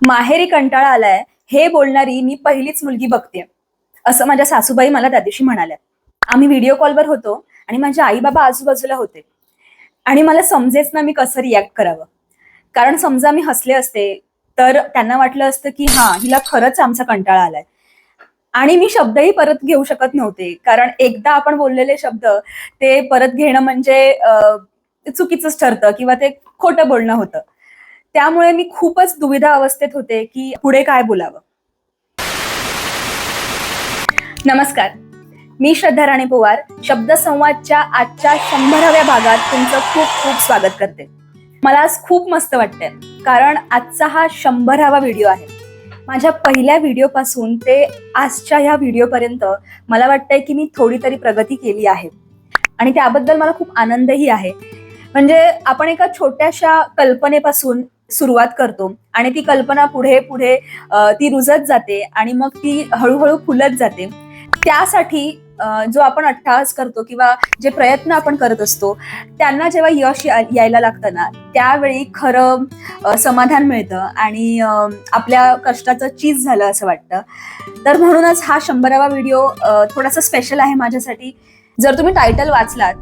माहेरी कंटाळा आलाय हे बोलणारी मी पहिलीच मुलगी बघते, असं माझ्या सासूबाई मला त्या दिवशी म्हणाल्या. आम्ही व्हिडिओ कॉलवर होतो आणि माझे आई बाबा आजूबाजूला होते आणि मला समजेच ना मी कसं रिॲक्ट करावं. कारण समजा मी हसले असते तर त्यांना वाटलं असतं की हा हिला खरंच आमचा कंटाळा आलाय. आणि मी शब्दही परत घेऊ शकत नव्हते, कारण एकदा आपण बोललेले शब्द ते परत घेणं म्हणजे चुकीचंच ठरतं किंवा ते खोटं बोलणं होतं. त्यामुळे मी खूपच दुविधा अवस्थेत होते की पुढे काय बोलावं. नमस्कार, मी श्रद्धा राणे पवार शब्दसंवादच्या आजच्या 100व्या भागात तुमचं खूप खूप स्वागत करते. मला आज खूप मस्त वाटतंय, कारण आजचा हा 100वा व्हिडिओ आहे. माझ्या पहिल्या व्हिडिओपासून ते आजच्या ह्या व्हिडिओपर्यंत मला वाटतंय की मी थोडी तरी प्रगती केली आहे आणि त्याबद्दल मला खूप आनंदही आहे. म्हणजे आपण एका छोट्याशा कल्पनेपासून सुरुवात करतो आणि ती कल्पना पुढे पुढे ती रुजत जाते आणि मग ती हळूहळू फुलत जाते. त्यासाठी जो आपण अट्टाहास करतो किंवा जे प्रयत्न आपण करत असतो त्यांना जेव्हा यश यायला लागतं ना, त्यावेळी खरं समाधान मिळतं आणि आपल्या कष्टाचं चीज झालं असं वाटतं. तर म्हणूनच हा 100वा व्हिडिओ थोडासा स्पेशल आहे माझ्यासाठी. जर तुम्ही टायटल वाचलात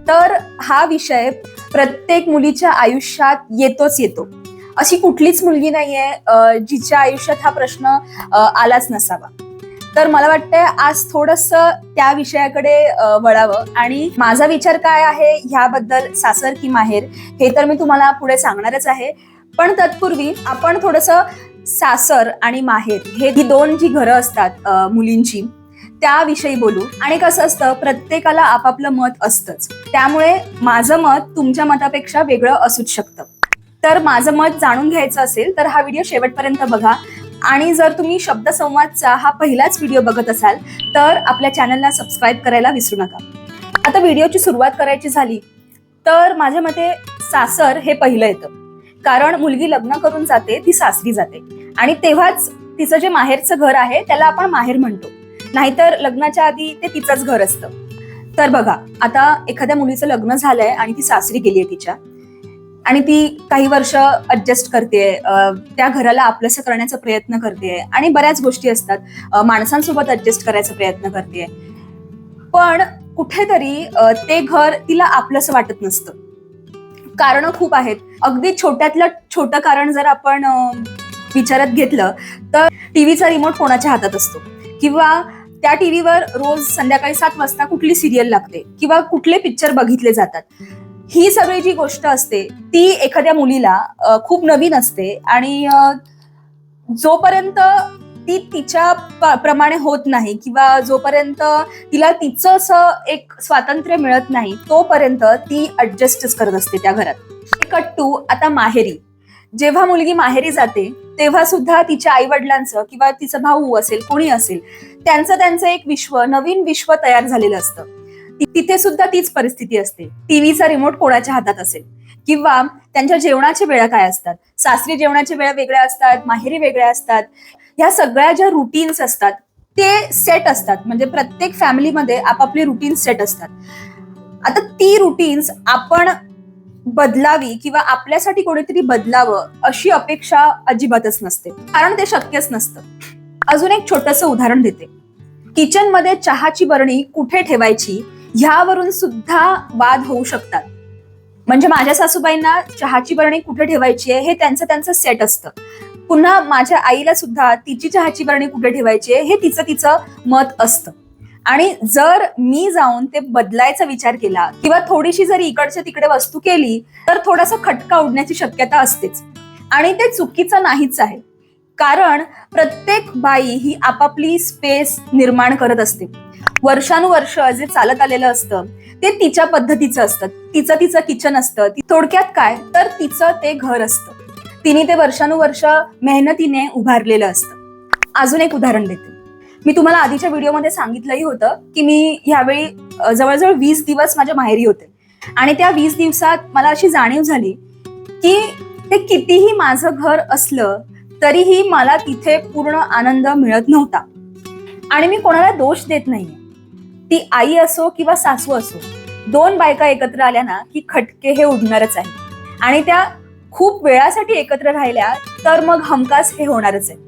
तर हा विषय प्रत्येक मुलीच्या आयुष्यात येतो. अशी कुठलीच मुलगी नाहीये जिच्या आयुष्यात हा प्रश्न आलाच नसावा. तर मला वाटतंय आज थोडंसं त्या विषयाकडे वळावं आणि माझा विचार काय आहे ह्याबद्दल, सासर की माहेर, हे तर मी तुम्हाला पुढे सांगणारच आहे. पण तत्पूर्वी आपण थोडंसं सासर आणि माहेर ही दोन जी घरं असतात मुलींची त्याविषयी बोलू. आणि कसं असतं, प्रत्येकाला आपापलं मत असतंच, त्यामुळे माझं मत तुमच्या मतापेक्षा वेगळं असूच शकतं. तर माझं मत जाणून घ्यायचं असेल तर हा व्हिडिओ शेवटपर्यंत बघा. आणि जर तुम्ही शब्दसंवादचा हा पहिलाच व्हिडिओ बघत असाल तर आपल्या चॅनलला सबस्क्राईब करायला विसरू नका. आता व्हिडिओची सुरुवात करायची झाली तर माझ्या मते सासर हे पहिलं येतं, कारण मुलगी लग्न करून जाते, ती सासरी जाते आणि तेव्हाच तिचं जे माहेरचं घर आहे त्याला आपण माहेर म्हणतो, नाहीतर लग्नाच्या आधी ते तिचंच घर असतं. तर बघा, आता एखाद्या मुलीचं लग्न झालंय आणि ती सासरी गेलीये तिच्या, आणि ती काही वर्ष ऍडजस्ट करते, त्या घराला आपलंसं करण्याचा प्रयत्न करते आणि बऱ्याच गोष्टी असतात, माणसांसोबत ऍडजस्ट करायचा प्रयत्न करते. पण कुठेतरी ते घर तिला आपलंसं वाटत नसतं. कारणं खूप आहेत. अगदी छोट्यातलं छोटं कारण जर आपण विचारात घेतलं तर टीव्हीचा रिमोट कोणाच्या हातात असतो, किंवा त्या टीव्हीवर रोज संध्याकाळी 7 वाजता कुठली सिरियल लागते किंवा कुठले पिक्चर बघितले जातात. ही सगळी जी गोष्ट असते ती एखाद्या मुलीला खूप नवीन असते आणि जोपर्यंत ती तिच्या प्रमाणे होत नाही किंवा जोपर्यंत तिला तिचं असं एक स्वातंत्र्य मिळत नाही तोपर्यंत ती ऍडजस्टच करत असते त्या घरात. कट्टू आता माहेरी, जेव्हा मुलगी माहेरी जाते तेव्हा सुद्धा तिच्या आई वडिलांचं किंवा तिचा भाऊ असेल, कोणी असेल, त्यांचं एक विश्व, नवीन विश्व तयार झालेलं असतं. तिथे सुद्धा तीच परिस्थिती असते. टीव्हीचा रिमोट कोणाच्या हातात असेल किंवा त्यांच्या जेवणाच्या वेळा काय असतात, सासरी जेवणाच्या वेळा वेगळ्या असतात, माहेरी वेगळ्या असतात. ह्या सगळ्या ज्या रुटीन्स असतात ते सेट असतात, म्हणजे प्रत्येक फॅमिलीमध्ये आपापली रुटीन सेट असतात. आता ती रुटीन्स आपण बदलावी किंवा आपल्यासाठी कोणीतरी बदलावं अशी अपेक्षा अजिबातच नसते, कारण ते शक्यच नसतं. अजून एक छोटंसं उदाहरण देते. किचन मध्ये चहाची बरणी कुठे ठेवायची ह्यावरून सुद्धा वाद होऊ शकतात. म्हणजे माझ्या सासूबाईंना चहाची बरणी कुठे ठेवायची आहे हे त्यांचं सेट असतं. पुन्हा माझ्या आईला सुद्धा तिची चहाची बरणी कुठे ठेवायची आहे हे तिचं मत असतं. आणि जर मी जाऊन ते बदलायचा विचार केला किंवा थोडीशी जरी इकडच्या तिकडे वस्तू केली तर थोडासा खटका उडण्याची शक्यता असतेच. आणि ते चुकीचं नाहीच आहे, कारण प्रत्येक बाई ही आपापली स्पेस निर्माण करत असते. वर्षानुवर्ष जे चालत आलेलं असतं ते तिच्या पद्धतीचं असतं, तिचं किचन असतं. थोडक्यात काय तर तिचं ते घर असतं, तिने ते वर्षानुवर्ष मेहनतीने उभारलेलं असतं. अजून एक उदाहरण देते. मी तुम्हाला आधीच्या व्हिडिओमध्ये सांगितलंही होतं की मी ह्यावेळी जवळजवळ 20 दिवस माझ्या माहेरी होते आणि त्या 20 दिवसात मला अशी जाणीव झाली की ते कितीही माझं घर असलं तरीही मला तिथे पूर्ण आनंद मिळत नव्हता. आणि मी कोणाला दोष देत नाहीये, ती आई असो किंवा सासू असो, 2 बायका एकत्र आल्या ना की खटके हे उडणारच आहे. आणि त्या खूप वेळासाठी एकत्र राहिल्या तर मग हमखास हे होणारच आहे.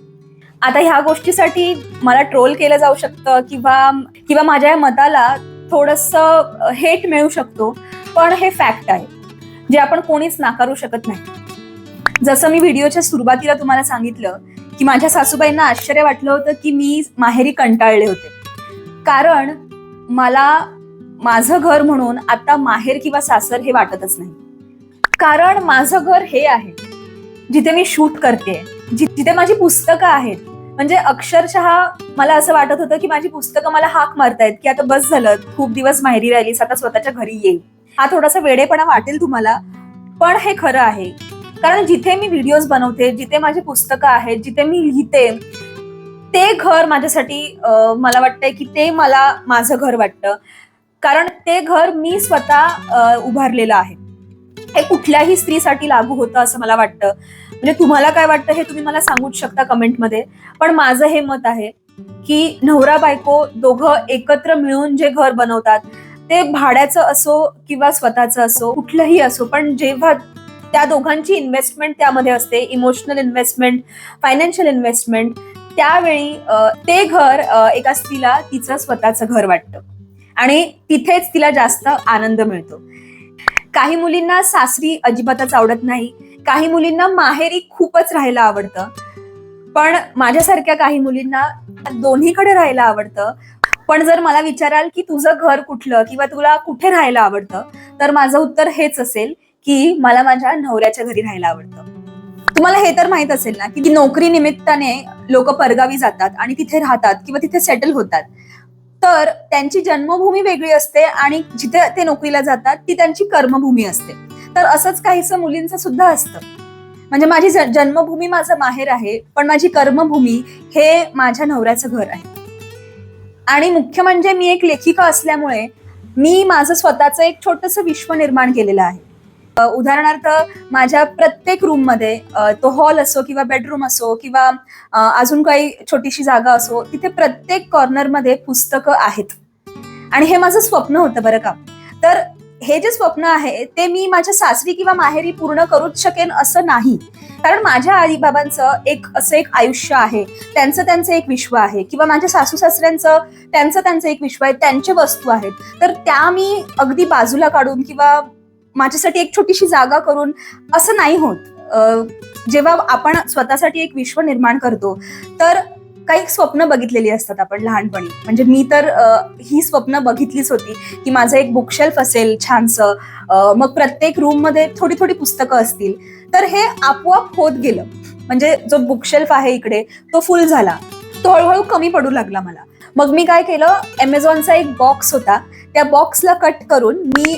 आता ह्या गोष्टीसाठी मला ट्रोल केलं जाऊ शकतं किंवा माझ्या या मताला थोडंसं हेट मिळू शकतो, पण हे फॅक्ट आहे जे आपण कोणीच नाकारू शकत नाही. जसं मी व्हिडिओच्या सुरुवातीला तुम्हाला सांगितलं की माझ्या सासूबाईंना आश्चर्य वाटलं होतं की मी माहेरी कंटाळले होते, कारण मला माझं घर म्हणून आता माहेर किंवा सासर हे वाटतच नाही. कारण माझं घर हे आहे जिथे मी शूट करते, जिथे माझी पुस्तकं आहेत. म्हणजे अक्षरशः मला असं वाटत होतं की माझी पुस्तकं मला हाक मारतायत की आता बस झालं, खूप दिवस माहेरी राहिलीस, आता स्वतःच्या घरी येईल. हा थोडासा वेडेपणा वाटेल तुम्हाला, पण हे खरं आहे. कारण जिथे मी व्हिडिओज बनवते, जिथे माझी पुस्तकं आहेत, जिथे मी लिहिते, ते घर माझ्यासाठी मला वाटतंय की ते मला माझं घर वाटतं. कारण ते घर मी स्वतः उभारलेलं आहे. हे कुठल्याही स्त्रीसाठी लागू होतं असं मला वाटतं. म्हणजे तुम्हाला काय वाटतं हे तुम्ही मला सांगूच शकता कमेंटमध्ये. पण माझं हे मत आहे की नवरा बायको दोघं एकत्र मिळून जे घर बनवतात, ते भाड्याचं असो किंवा स्वतःचं असो, कुठलंही असो, पण जेव्हा त्या दोघांची इन्व्हेस्टमेंट त्यामध्ये असते, इमोशनल इन्व्हेस्टमेंट, फायनान्शियल इन्व्हेस्टमेंट, त्यावेळी ते घर एका स्त्रीला तिचं स्वतःचं घर वाटतं आणि तिथेच तिला जास्त आनंद मिळतो. काही मुलींना सासरी अजिबातच आवडत नाही, काही मुलींना माहेरी खूपच राहायला आवडतं, पण माझ्यासारख्या काही मुलींना दोन्हीकडे राहायला आवडतं. पण जर मला विचाराल की तुझं घर कुठलं किंवा तुला कुठे राहायला आवडतं, तर माझं उत्तर हेच असेल की मला माझ्या नवऱ्याच्या घरी राहायला आवडतं. तुम्हाला हे तर माहित असेल ना की नोकरी निमित्ताने लोक परगावी जातात आणि तिथे राहतात किंवा तिथे सेटल होतात. तर त्यांची जन्मभूमी वेगळी असते आणि जिथे ते नोकरीला जातात ती त्यांची कर्मभूमी असते. तर असंच काहीसं मुलींचं सुद्धा असतं. म्हणजे माझी जन्मभूमी माझं माहेर आहे, पण माझी कर्मभूमी हे माझ्या नवऱ्याचं घर आहे. आणि मुख्य म्हणजे मी एक लेखिका असल्यामुळे मी माझं स्वतःचं एक छोटंसं विश्व निर्माण केलेलं आहे. उदाहरणार्थ माझ्या प्रत्येक रूममध्ये, तो हॉल असो किंवा बेडरूम असो किंवा अजून काही छोटीशी जागा असो, तिथे प्रत्येक कॉर्नरमध्ये पुस्तकं आहेत. आणि हे माझं स्वप्न होतं बरं का. तर हे जे स्वप्न आहे ते मी माझ्या सासरी किंवा माहेरी पूर्ण करूच शकेन असं नाही. कारण माझ्या आईबाबांचं असं एक आयुष्य आहे, त्यांचं एक विश्व आहे, किंवा माझ्या सासू सासऱ्यांचं त्यांचं एक विश्व आहे, त्यांच्या वस्तू आहेत. तर त्या मी अगदी बाजूला काढून किंवा माझ्यासाठी एक छोटीशी जागा करून असं नाही होत. जेव्हा आपण स्वतःसाठी एक विश्व निर्माण करतो तर काही स्वप्न बघितलेली असतात आपण लहानपणी. म्हणजे मी तर ही स्वप्न बघितलीच होती की माझं एक बुकशेल्फ असेल छानसं, मग प्रत्येक रूम मध्ये थोडी थोडी पुस्तकं असतील. तर हे आपोआप होत गेलं. म्हणजे जो बुकशेल्फ आहे इकडे तो फुल झाला, तो हळूहळू कमी पडू लागला मला. मग मी काय केलं, अमेझॉनचा एक बॉक्स होता, त्या बॉक्सला कट करून मी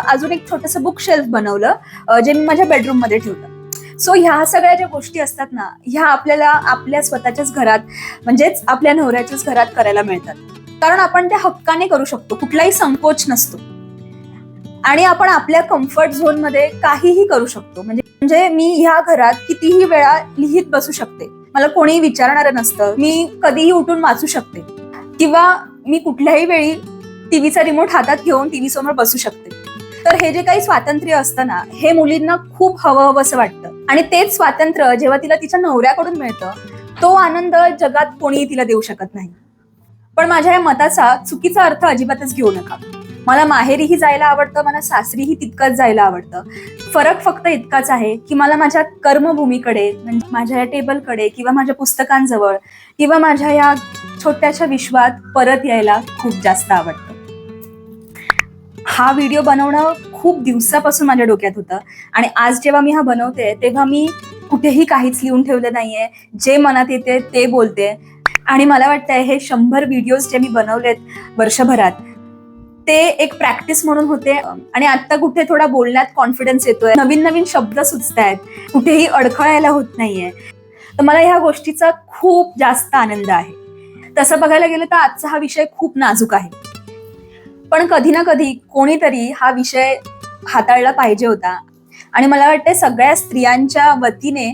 अजून एक छोटंसं बुकशेल्फ बनवलं, जे मी माझ्या बेडरूम मध्ये ठेवलं. सो ह्या सगळ्या ज्या गोष्टी असतात ना, ह्या आपल्याला आपल्या स्वतःच्याच घरात, म्हणजेच आपल्या नवऱ्याच्याच घरात करायला मिळतात. कारण आपण त्या हक्काने करू शकतो, कुठलाही संकोच नसतो आणि आपण आपल्या कम्फर्ट झोन मध्ये काहीही करू शकतो. म्हणजे मी ह्या घरात कितीही वेळा लिहित बसू शकते, मला कोणीही विचारणारं नसतं. मी कधीही उठून वाचू शकते किंवा मी कुठल्याही वेळी टीव्हीचा रिमोट हातात घेऊन टीव्ही समोर बसू शकते. तर हे जे काही स्वातंत्र्य असतं ना, हे मुलींना खूप हवं असं वाटतं. आणि तेच स्वातंत्र्य जेव्हा तिला तिच्या नवऱ्याकडून मिळतं, तो आनंद जगात कोणीही तिला देऊ शकत नाही. पण माझ्या या मताचा चुकीचा अर्थ अजिबातच घेऊ नका. मला माहेरीही जायला आवडतं, मला सासरीही तितकंच जायला आवडतं. फरक फक्त इतकाच आहे की मला माझ्या कर्मभूमीकडे, म्हणजे माझ्या या टेबलकडे किंवा माझ्या पुस्तकांजवळ किंवा माझ्या या छोट्याशा विश्वात परत यायला खूप जास्त आवडतं. हा व्हिडिओ बनवणं खूप दिवसापासून माझ्या डोक्यात होतं आणि आज जेव्हा मी हा बनवते तेव्हा मी कुठेही काहीच लिहून ठेवलं नाहीये. जे मनात येते ते बोलते. आणि मला वाटतंय हे 100 व्हिडिओज जे मी बनवलेत वर्षभरात, ते एक प्रॅक्टिस म्हणून होते. आणि आता कुठे थोडा बोलण्यात कॉन्फिडन्स येतोय, नवीन नवीन शब्द सुचतायत, कुठेही अडखळायला होत नाहीये. तर मला ह्या गोष्टीचा खूप जास्त आनंद आहे. तसं बघायला गेलं तर आजचा हा विषय खूप नाजूक आहे, पण कधी ना कधी कोणीतरी हा विषय हाताळला पाहिजे होता. आणि मला वाटतं सगळ्या स्त्रियांच्या वतीने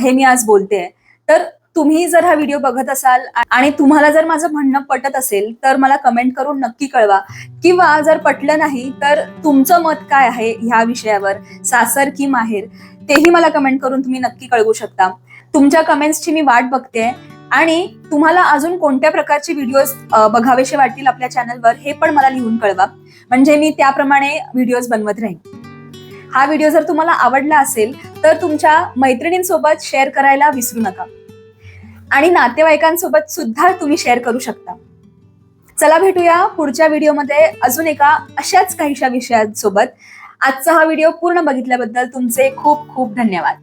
हे मी आज बोलते. तर तुम्ही जर हा व्हिडिओ बघत असाल आणि तुम्हाला जर माझं म्हणणं पटत असेल तर मला कमेंट करून नक्की कळवा, किंवा जर पटलं नाही तर तुमचं मत काय आहे ह्या विषयावर, सासर की माहेर, तेही मला कमेंट करून तुम्ही नक्की कळवू शकता. तुमच्या कमेंट्सची मी वाट बघते आणि तुम्हाला अजून कोणत्या प्रकारचे व्हिडिओज बघावेसे वाटतील आपल्या चॅनलवर हे पण मला लिहून कळवा, म्हणजे मी त्याप्रमाणे व्हिडिओज बनवत राहीन. हा व्हिडिओ जर तुम्हाला आवडला असेल तर तुमच्या मैत्रिणींसोबत शेअर करायला विसरू नका आणि नातेवाईकांसोबत सुद्धा तुम्ही शेअर करू शकता. चला भेटूया पुढच्या व्हिडिओमध्ये अजून एका अशाच काहीशा विषयांसोबत. आजचा हा व्हिडिओ पूर्ण बघितल्याबद्दल तुमचे खूप खूप धन्यवाद.